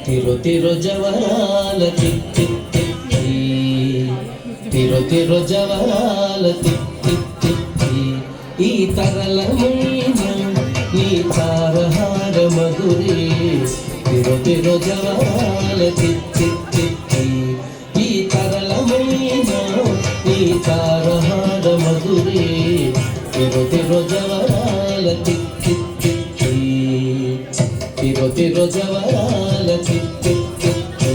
తిరు తిరు జవరాల తిత్తి తిత్తి, తిరు తిరు జవరాల తిత్తి తిత్తి, ఈ తరళమైన నీ తారహార మధురే. తిరు తిరు జవరాల తిత్తి తిత్తి, ఈ తరళమైన నీ తారహార మధురే. తిరు తిరు జవరాల తిత్తి తిత్తి, తిరు తిరు జవరాల తిత్తి తిత్తి.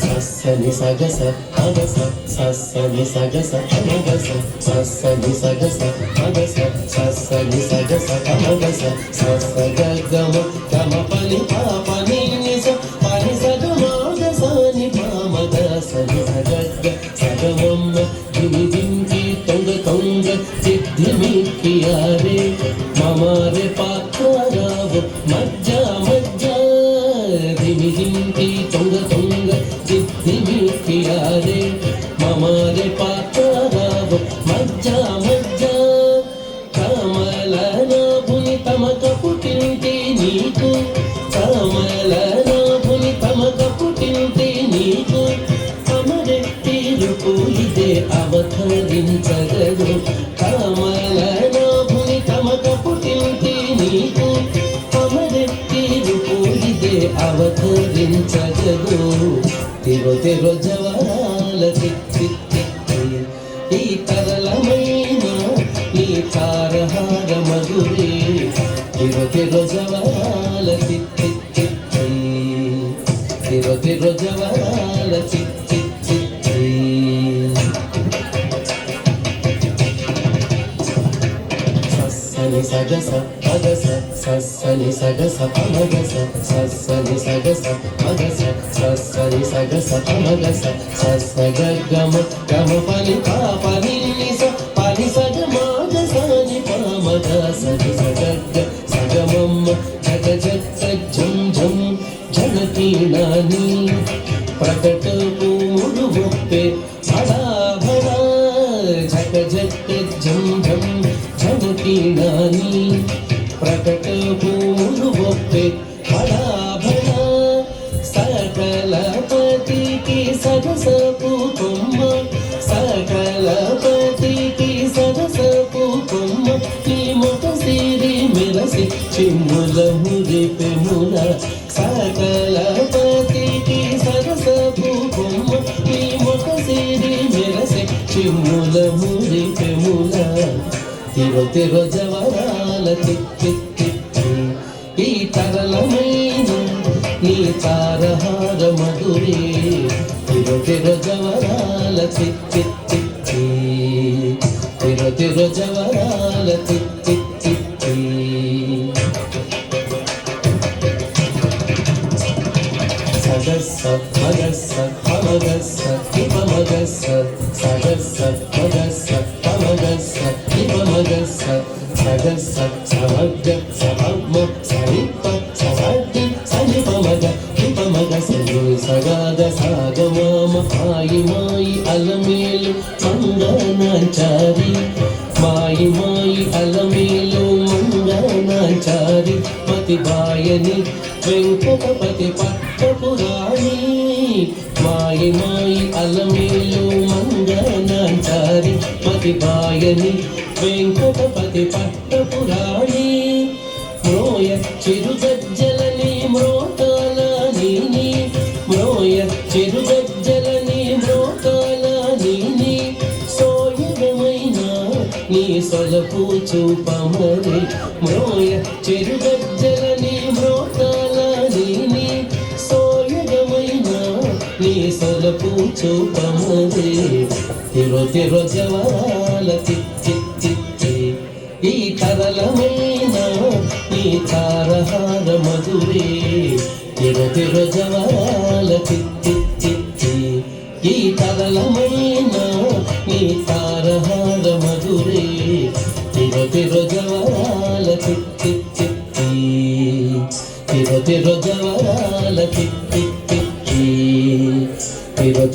సస్సని సగస అగస, సస్సని సగస అమగస, సస్సని సగస అగస, సస్సని సగస అమగస, సస్స గగమ గమ పని పాప నినిస పని సగమగస ని పామగ సని సగగ సగమమ్మ దిమి దింకి తొంగ తొంగ సిద్ధిమిక్కియారే. మమారే పాత్రారావు మజ్జ మజ్జ దిమి దింకి తొంగ తొంగ సిద్ధిమిక్కియారే. మమారే పాత్రారావు మజ్జ మజ్జ కమలనాభుని తమక పుట్టింటి నీకు, కమలనాభుని తమక పుట్టింటి నీకు. అమరెట్టి రుపు ఇదే అవతరించగదు, కమలనాభుని తమక పుట్టింటి నీకు. అమరెట్టి రుపు ఇదే అవతరించగదు. తిరు తిరు జవరాల తిత్తి తిత్తి, ఈ తరళమైన నీ తారహార మధురే. తిరు తిరు జవరాల తిత్తి తిత్తి, తిరు తిరు జవరాల తిత్తి తిత్తి. సస్సని సగస అగస, సస్సని సగస అమగస, సస్సని సగస అగస, సస్సని సగస అమగస, సస్స గగమ గమ పని పాప నినిస పని సగమగస ని పామగ సని సగగ సగమమ్మ జగ జగ ఝం ఝం జనకీనాని. ప్రకట పూలు ఒప్పే బడా బడా జగ జగ ఝం ఝం జనకీనాని. ప్రకట పూలు ఒప్పే బడా బడా సకలపతికి సరసపు కొమ్మ, సకలపతికి సరసపు కొమ్మ. నీ ముఖ సిరి మెరసి చిమ్ముల మురిపెముల, సకలపతికి సరసపు కొమ్మ. నీ ముఖ సిరి మెరసి చిమ్ముల మురిపెముల. తిరు తిరు జవరాల తిత్తి తిత్తి, ఈ తరళమైన నీ తారహార మధురే. తిరు తిరు జవరాల తిత్తి తిత్తి, తిరు తిరు జవరాల తిత్తి తిత్తి. సగస్స మగస్స అమగస్స ఇపమగస్స, సగస్స మగస్స అమగస్స ఇపమగస్స, సగస్స సమగ్గ సమమ్మ సరిప్ప సగడ్డి సనిపమగ ఇపమగ సని సగాద సాగమామ మాయి మాయి అలమేలు మంగనాచారి. మాయి మాయి అలమేలు మంగనాచారి, మతి బాయని వెంకటపతి పట్టపురాణి. మాయి మాయి అలమేలు మంగనాచారి, మతి బాయని వెంకటపతి పట్టపురాణి. మ్రోయ చిరుగజ్జలని మ్రోకాల నీని, మ్రోయ చిరుగజ్జలని మ్రోకాల నీని. సోయగమైన నీ సొలపు చూపమరే, మ్రోయ చిరుగజ్జలని మ్రోకాల నీని. సోయగమైన నీ సొలపు చూపమరే. తిరు తిరు జవరాల తిత్తి తిత్తి, ఈ తరళమైన నీ తారహార మధురే. తిరు తిరు జవరాల తిత్తి తిత్తి, ఈ తరళమైన నీ తారహార మధురే. తిరుజవరాల తిత్తి తిత్తి తిరుజవరాల తిత్తి తిత్తి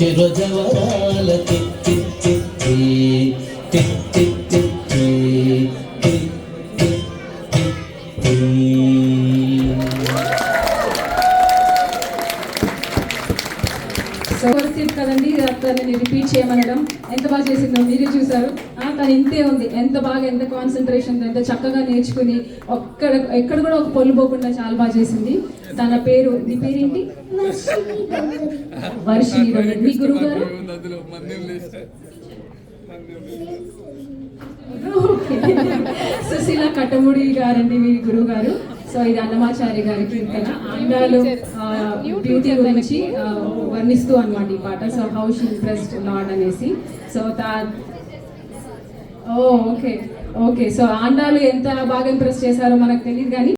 తిరుజవరాల తిత్తి తిత్తి తిత్తి తిత్తి సవర్సిట్ కదండి, తనని రిపీట్ చేయమనడం ఎంత బాగా చేసిందో మీరే చూసారు. తను ఇంతే ఉంది, ఎంత బాగా, ఎంత కాన్సన్ట్రేషన్, ఎంత చక్కగా నేర్చుకుని ఎక్కడ కూడా ఒక పొల్లు పోకుండా చాలా బాగా చేసింది. తన పేరు, మీ పేరేంటి? వర్షిణి. మీ గురువు గారు సుశీల కట్టముడి గారండి వీరి గురువు గారు. సో ఇది అన్నమాచార్య గారి కీర్తన, ఆండాలు బ్యూటీ గురించి వర్ణిస్తూ అన్నమాట ఈ పాట. So how she impressed lord అనేసి. So okay okay. So Andal ఎంత బాగా ఇంప్రెస్ చేశారో మనకు తెలియదు కానీ